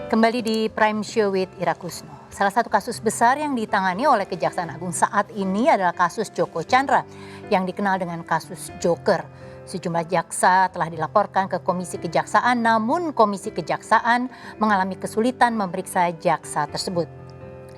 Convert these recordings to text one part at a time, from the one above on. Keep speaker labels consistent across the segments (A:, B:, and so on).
A: Kembali di Prime Show with Ira Kusno. Salah satu kasus besar yang ditangani oleh Kejaksaan Agung saat ini adalah kasus Joko Chandra yang dikenal dengan kasus Joker. Sejumlah jaksa telah dilaporkan ke Komisi Kejaksaan, namun Komisi Kejaksaan mengalami kesulitan memeriksa jaksa tersebut.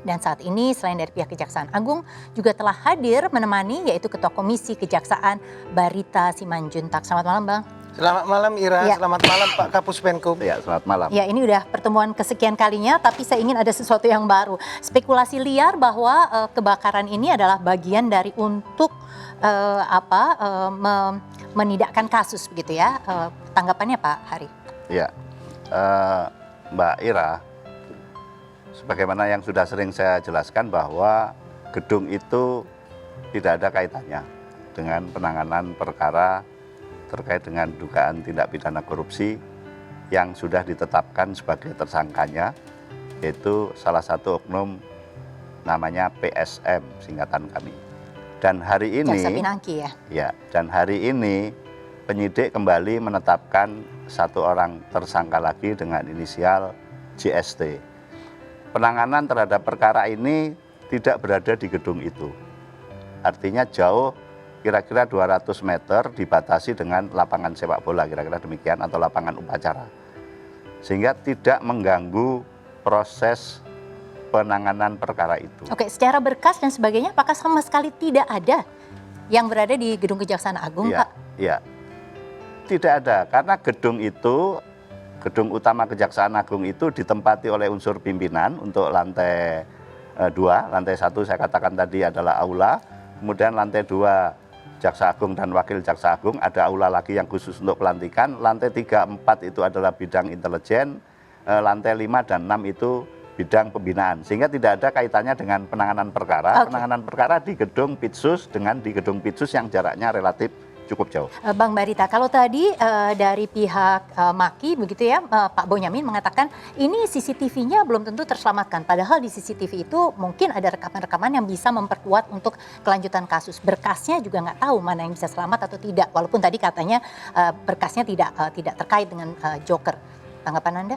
A: Dan saat ini selain dari pihak Kejaksaan Agung juga telah hadir menemani yaitu Ketua Komisi Kejaksaan Barita Simanjuntak. Selamat malam Bang.
B: Selamat malam Ira, ya. Selamat malam Pak Kapus Penkum.
C: Ya, selamat malam.
A: Ya, ini udah pertemuan kesekian kalinya, tapi saya ingin ada sesuatu yang baru. Spekulasi liar bahwa kebakaran ini adalah bagian dari untuk menidakkan kasus begitu ya. Tanggapannya Pak Hari?
C: Ya, Mbak Ira, sebagaimana yang sudah sering saya jelaskan bahwa gedung itu tidak ada kaitannya dengan penanganan perkara terkait dengan dugaan tindak pidana korupsi yang sudah ditetapkan sebagai tersangkanya, yaitu salah satu oknum namanya PSM singkatan kami. Dan hari ini,
A: Jaksa Pinangki ya?
C: Ya, dan hari ini penyidik kembali menetapkan satu orang tersangka lagi dengan inisial JST. Penanganan terhadap perkara ini tidak berada di gedung itu. Artinya jauh, kira-kira 200 meter dibatasi dengan lapangan sepak bola, kira-kira demikian, atau lapangan upacara. Sehingga tidak mengganggu proses penanganan perkara itu.
A: Oke, secara berkas dan sebagainya apakah sama sekali tidak ada yang berada di gedung Kejaksaan Agung,
C: ya,
A: Pak?
C: Iya, tidak ada, karena gedung itu, gedung utama Kejaksaan Agung itu ditempati oleh unsur pimpinan untuk lantai 2, lantai 1 saya katakan tadi adalah aula, kemudian lantai 2 Jaksa Agung dan Wakil Jaksa Agung, ada aula lagi yang khusus untuk pelantikan, lantai 3, 4 itu adalah bidang intelijen, lantai 5 dan 6 itu bidang pembinaan, sehingga tidak ada kaitannya dengan penanganan perkara. Okay. Penanganan perkara di gedung Pitsus dengan di gedung Pitsus yang jaraknya relatif cukup jauh.
A: Bang Barita, kalau tadi dari pihak Maki begitu ya, Pak Bonyamin mengatakan ini CCTV-nya belum tentu terselamatkan. Padahal di CCTV itu mungkin ada rekaman-rekaman yang bisa memperkuat untuk kelanjutan kasus. Berkasnya juga nggak tahu mana yang bisa selamat atau tidak. Walaupun tadi katanya berkasnya tidak terkait dengan Joker. Tanggapan Anda?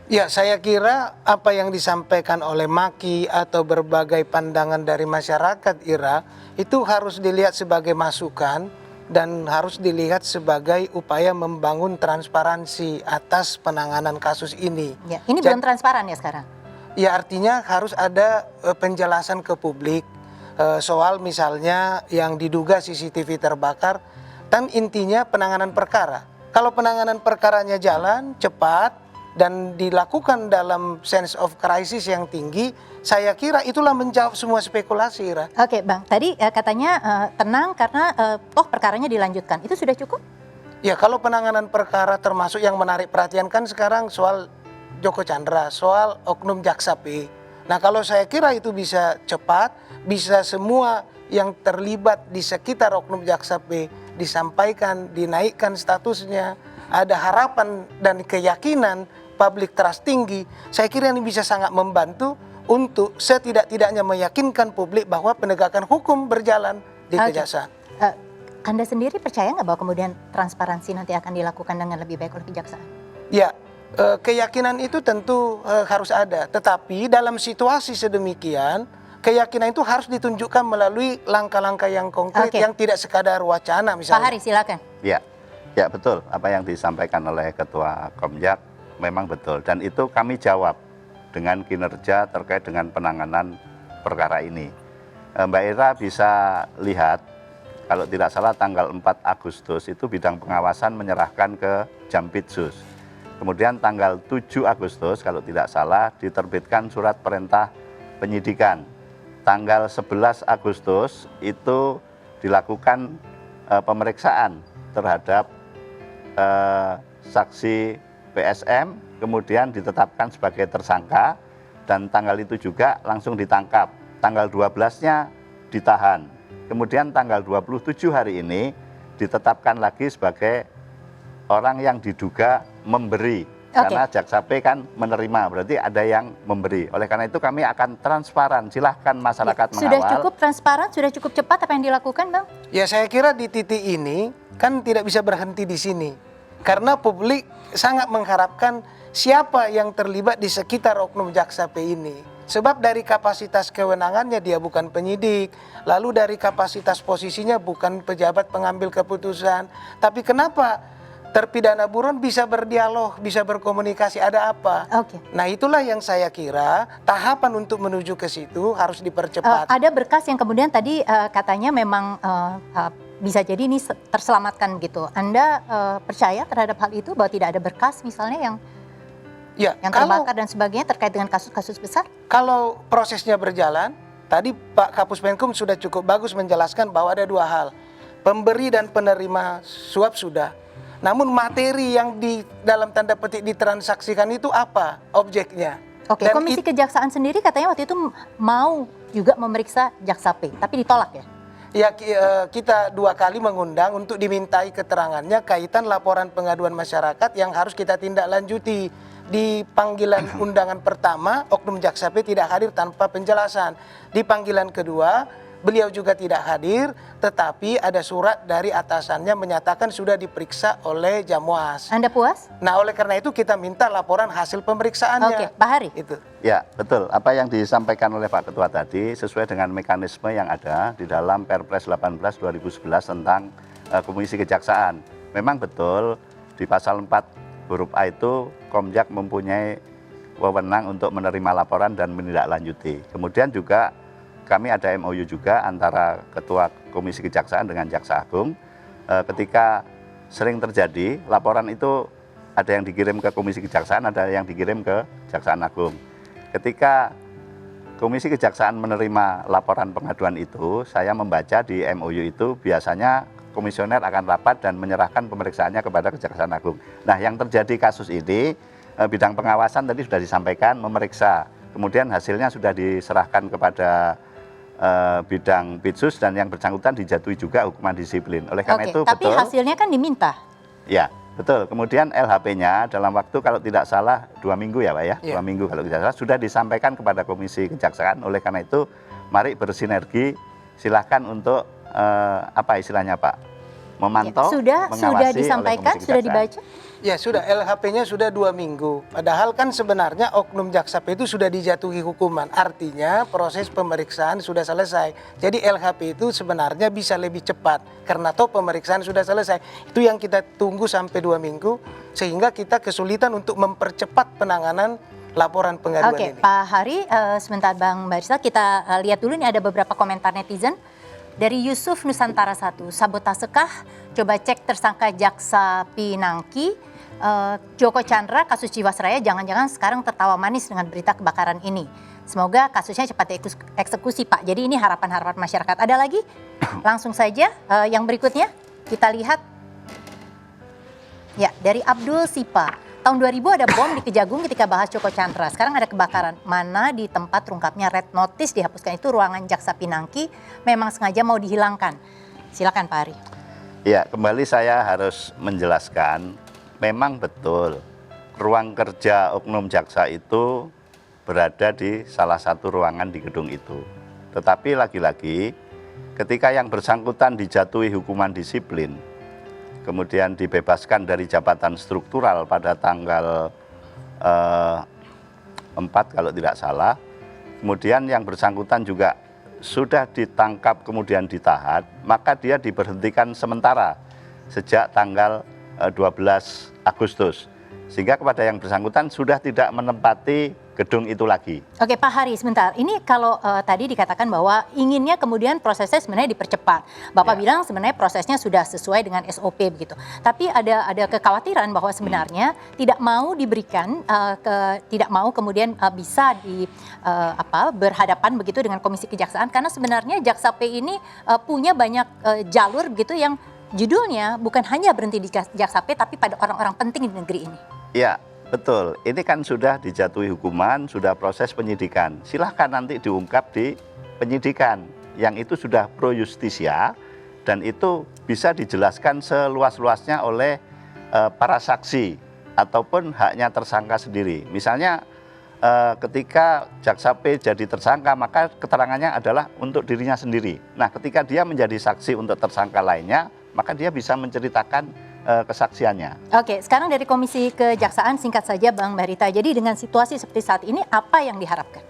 B: Ya, saya kira apa yang disampaikan oleh Maki atau berbagai pandangan dari masyarakat Ira itu harus dilihat sebagai masukan dan harus dilihat sebagai upaya membangun transparansi atas penanganan kasus ini.
A: Ya, ini belum transparan ya sekarang?
B: Ya, artinya harus ada penjelasan ke publik soal misalnya yang diduga CCTV terbakar dan intinya penanganan perkara. Kalau penanganan perkaranya jalan cepat dan dilakukan dalam sense of crisis yang tinggi, saya kira itulah menjawab semua spekulasi, Ira.
A: Oke, Bang. Tadi katanya tenang karena perkaranya dilanjutkan. Itu sudah cukup?
B: Ya, kalau penanganan perkara termasuk yang menarik perhatian kan sekarang soal Joko Chandra, soal oknum Jaksa P. Nah, kalau saya kira itu bisa cepat, bisa semua yang terlibat di sekitar oknum Jaksa P disampaikan, dinaikkan statusnya, ada harapan dan keyakinan public trust tinggi, saya kira ini bisa sangat membantu untuk setidak-tidaknya meyakinkan publik bahwa penegakan hukum berjalan di Kejaksaan.
A: Anda sendiri percaya nggak bahwa kemudian transparansi nanti akan dilakukan dengan lebih baik oleh Kejaksaan?
B: Ya, keyakinan itu tentu harus ada, tetapi dalam situasi sedemikian, keyakinan itu harus ditunjukkan melalui langkah-langkah yang konkret, yang tidak sekadar wacana misalnya.
A: Pak Hari, silakan.
C: Ya betul, apa yang disampaikan oleh Ketua Komjak memang betul, dan itu kami jawab dengan kinerja terkait dengan penanganan perkara ini. Mbak Ira bisa lihat, kalau tidak salah tanggal 4 Agustus itu bidang pengawasan menyerahkan ke Jampitsus. Kemudian tanggal 7 Agustus kalau tidak salah diterbitkan surat perintah penyidikan. Tanggal 11 Agustus itu dilakukan pemeriksaan terhadap saksi PSM, kemudian ditetapkan sebagai tersangka, dan tanggal itu juga langsung ditangkap. Tanggal 12-nya ditahan. Kemudian tanggal 27 hari ini ditetapkan lagi sebagai orang yang diduga memberi. Karena Jaksa P kan menerima, berarti ada yang memberi. Oleh karena itu kami akan transparan, silahkan masyarakat mengawal.
A: Sudah cukup transparan, sudah cukup cepat apa yang dilakukan, Bang?
B: Ya, saya kira di titik ini kan tidak bisa berhenti di sini. Karena publik sangat mengharapkan siapa yang terlibat di sekitar oknum Jaksa P ini. Sebab dari kapasitas kewenangannya dia bukan penyidik, lalu dari kapasitas posisinya bukan pejabat pengambil keputusan. Tapi kenapa terpidana buron bisa berdialog, bisa berkomunikasi, ada apa?
A: Oke.
B: Nah itulah yang saya kira tahapan untuk menuju ke situ harus dipercepat.
A: Ada berkas yang kemudian tadi katanya memang bisa jadi ini terselamatkan gitu. Anda percaya terhadap hal itu bahwa tidak ada berkas misalnya yang terbakar dan sebagainya terkait dengan kasus-kasus besar?
B: Kalau prosesnya berjalan, tadi Pak Kapus Penkum sudah cukup bagus menjelaskan bahwa ada dua hal. Pemberi dan penerima suap sudah. Namun materi yang di dalam tanda petik ditransaksikan itu apa objeknya?
A: Oke,
B: Dan
A: Komisi Kejaksaan sendiri katanya waktu itu mau juga memeriksa Jaksa P, tapi ditolak ya?
B: Ya kita 2 kali mengundang untuk dimintai keterangannya kaitan laporan pengaduan masyarakat yang harus kita tindak lanjuti. Di panggilan undangan pertama, oknum Jaksa P tidak hadir tanpa penjelasan. Di panggilan kedua, beliau juga tidak hadir, tetapi ada surat dari atasannya menyatakan sudah diperiksa oleh Jamwas.
A: Anda puas?
B: Nah, oleh karena itu kita minta laporan hasil pemeriksaannya.
A: Oke, Pak Hari.
B: Itu.
C: Ya, betul. Apa yang disampaikan oleh Pak Ketua tadi sesuai dengan mekanisme yang ada di dalam Perpres 18 2011 tentang Komisi Kejaksaan. Memang betul di pasal 4 huruf A itu Komjak mempunyai wewenang untuk menerima laporan dan menindaklanjuti. Kemudian juga kami ada MOU juga antara Ketua Komisi Kejaksaan dengan Jaksa Agung. Ketika sering terjadi laporan itu ada yang dikirim ke Komisi Kejaksaan, ada yang dikirim ke Jaksaan Agung. Ketika Komisi Kejaksaan menerima laporan pengaduan itu, saya membaca di MOU itu biasanya komisioner akan rapat dan menyerahkan pemeriksaannya kepada Kejaksaan Agung. Nah, yang terjadi kasus ini, bidang pengawasan tadi sudah disampaikan memeriksa. Kemudian hasilnya sudah diserahkan kepada bidang Pitsus dan yang bersangkutan dijatuhi juga hukuman disiplin. Oleh karena itu
A: tapi
C: betul.
A: hasilnya kan diminta.
C: Ya, betul. Kemudian LHP-nya dalam waktu kalau tidak salah 2 minggu ya Pak ya, 2 minggu kalau tidak salah sudah disampaikan kepada Komisi Kejaksaan. Oleh karena itu mari bersinergi, silahkan untuk apa istilahnya Pak, memantau,
A: sudah disampaikan, sudah dibaca.
B: Ya sudah, LHP-nya sudah 2 minggu. Padahal kan sebenarnya oknum Jaksa P itu sudah dijatuhi hukuman. Artinya proses pemeriksaan sudah selesai. Jadi LHP itu sebenarnya bisa lebih cepat. Karena toh pemeriksaan sudah selesai. Itu yang kita tunggu sampai 2 minggu. Sehingga kita kesulitan untuk mempercepat penanganan laporan pengaduan ini.
A: Oke, Pak Hari, sebentar Bang Barista, kita lihat dulu nih ada beberapa komentar netizen. Dari Yusuf Nusantara 1, sabotasekah? Coba cek tersangka Jaksa Pinangki, Joko Chandra, kasus Jiwasraya, jangan-jangan sekarang tertawa manis dengan berita kebakaran ini. Semoga kasusnya cepat dieksekusi Pak. Jadi ini harapan-harapan masyarakat. Ada lagi? Langsung saja yang berikutnya kita lihat. Ya, dari Abdul Sipa. Tahun 2000 ada bom di Kejagung ketika bahas Joko Chandra. Sekarang ada kebakaran. Mana di tempat terungkapnya red notice dihapuskan itu ruangan Jaksa Pinangki memang sengaja mau dihilangkan. Silakan Pak Ari.
C: Ya, kembali saya harus menjelaskan, memang betul ruang kerja oknum jaksa itu berada di salah satu ruangan di gedung itu. Tetapi lagi-lagi ketika yang bersangkutan dijatuhi hukuman disiplin, kemudian dibebaskan dari jabatan struktural pada tanggal 4 kalau tidak salah. Kemudian yang bersangkutan juga sudah ditangkap kemudian ditahan, maka dia diberhentikan sementara sejak tanggal 12 Agustus. Sehingga kepada yang bersangkutan sudah tidak menempati gedung itu lagi.
A: Oke Pak Hari, sebentar. Ini kalau tadi dikatakan bahwa inginnya kemudian prosesnya sebenarnya dipercepat. Bapak bilang sebenarnya prosesnya sudah sesuai dengan SOP begitu. Tapi ada kekhawatiran bahwa sebenarnya tidak mau diberikan, tidak mau kemudian bisa berhadapan begitu dengan Komisi Kejaksaan. Karena sebenarnya Jaksa P ini punya banyak jalur begitu yang judulnya bukan hanya berhenti di Jaksa P tapi pada orang-orang penting di negeri ini.
C: Ya. Betul, ini kan sudah dijatuhi hukuman, sudah proses penyidikan. Silahkan nanti diungkap di penyidikan, yang itu sudah pro justisia dan itu bisa dijelaskan seluas-luasnya oleh para saksi ataupun haknya tersangka sendiri. Misalnya ketika Jaksa P jadi tersangka, maka keterangannya adalah untuk dirinya sendiri. Nah, ketika dia menjadi saksi untuk tersangka lainnya, maka dia bisa menceritakan kesaksiannya.
A: Oke, sekarang dari Komisi Kejaksaan singkat saja Bang Barita. Jadi dengan situasi seperti saat ini apa yang diharapkan?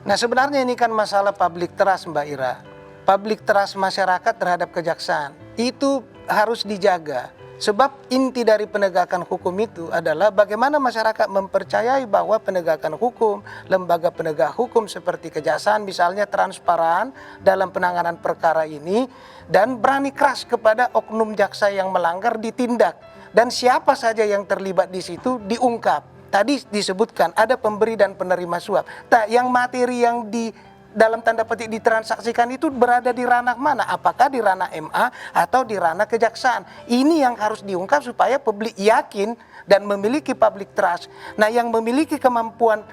B: Nah sebenarnya ini kan masalah public trust Mbak Ira. Public trust masyarakat terhadap kejaksaan itu harus dijaga. Sebab inti dari penegakan hukum itu adalah bagaimana masyarakat mempercayai bahwa penegakan hukum, lembaga penegak hukum seperti kejaksaan misalnya transparan dalam penanganan perkara ini dan berani keras kepada oknum jaksa yang melanggar ditindak. Dan siapa saja yang terlibat di situ diungkap. Tadi disebutkan ada pemberi dan penerima suap. Yang materi yang dalam tanda petik ditransaksikan itu berada di ranah mana? Apakah di ranah MA atau di ranah kejaksaan? Ini yang harus diungkap supaya publik yakin dan memiliki public trust. Nah, yang memiliki kemampuan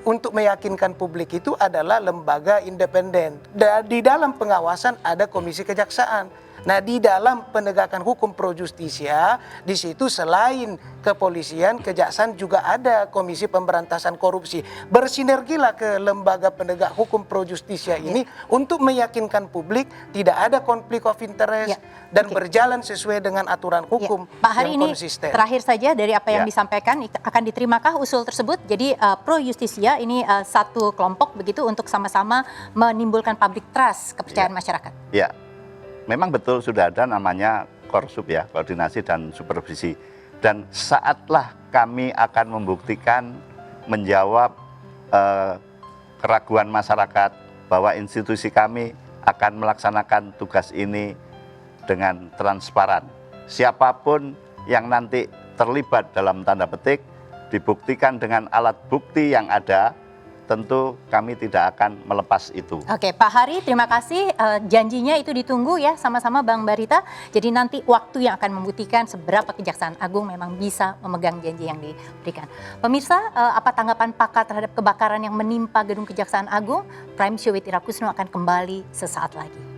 B: untuk meyakinkan publik itu adalah lembaga independen. Di dalam pengawasan ada Komisi Kejaksaan. Nah, di dalam penegakan hukum pro justisia, di situ selain kepolisian, kejaksaan juga ada Komisi Pemberantasan Korupsi. Bersinergilah ke lembaga penegak hukum pro justisia ini untuk meyakinkan publik tidak ada konflik of interest dan berjalan sesuai dengan aturan hukum
A: Pak Hari
B: yang
A: ini
B: konsisten.
A: Terakhir saja dari apa yang disampaikan, akan diterimakah usul tersebut? Jadi pro justisia ini satu kelompok begitu untuk sama-sama menimbulkan public trust, kepercayaan masyarakat.
C: Ya. Memang betul sudah ada namanya Korsup ya, koordinasi dan supervisi. Dan saatlah kami akan membuktikan, menjawab keraguan masyarakat bahwa institusi kami akan melaksanakan tugas ini dengan transparan. Siapapun yang nanti terlibat dalam tanda petik, dibuktikan dengan alat bukti yang ada, tentu kami tidak akan melepas itu.
A: Oke, Pak Hari, terima kasih. Janjinya itu ditunggu ya sama-sama Bang Barita. Jadi nanti waktu yang akan membuktikan seberapa Kejaksaan Agung memang bisa memegang janji yang diberikan. Pemirsa, apa tanggapan pakar terhadap kebakaran yang menimpa gedung Kejaksaan Agung? Prime News with Ira Kusno akan kembali sesaat lagi.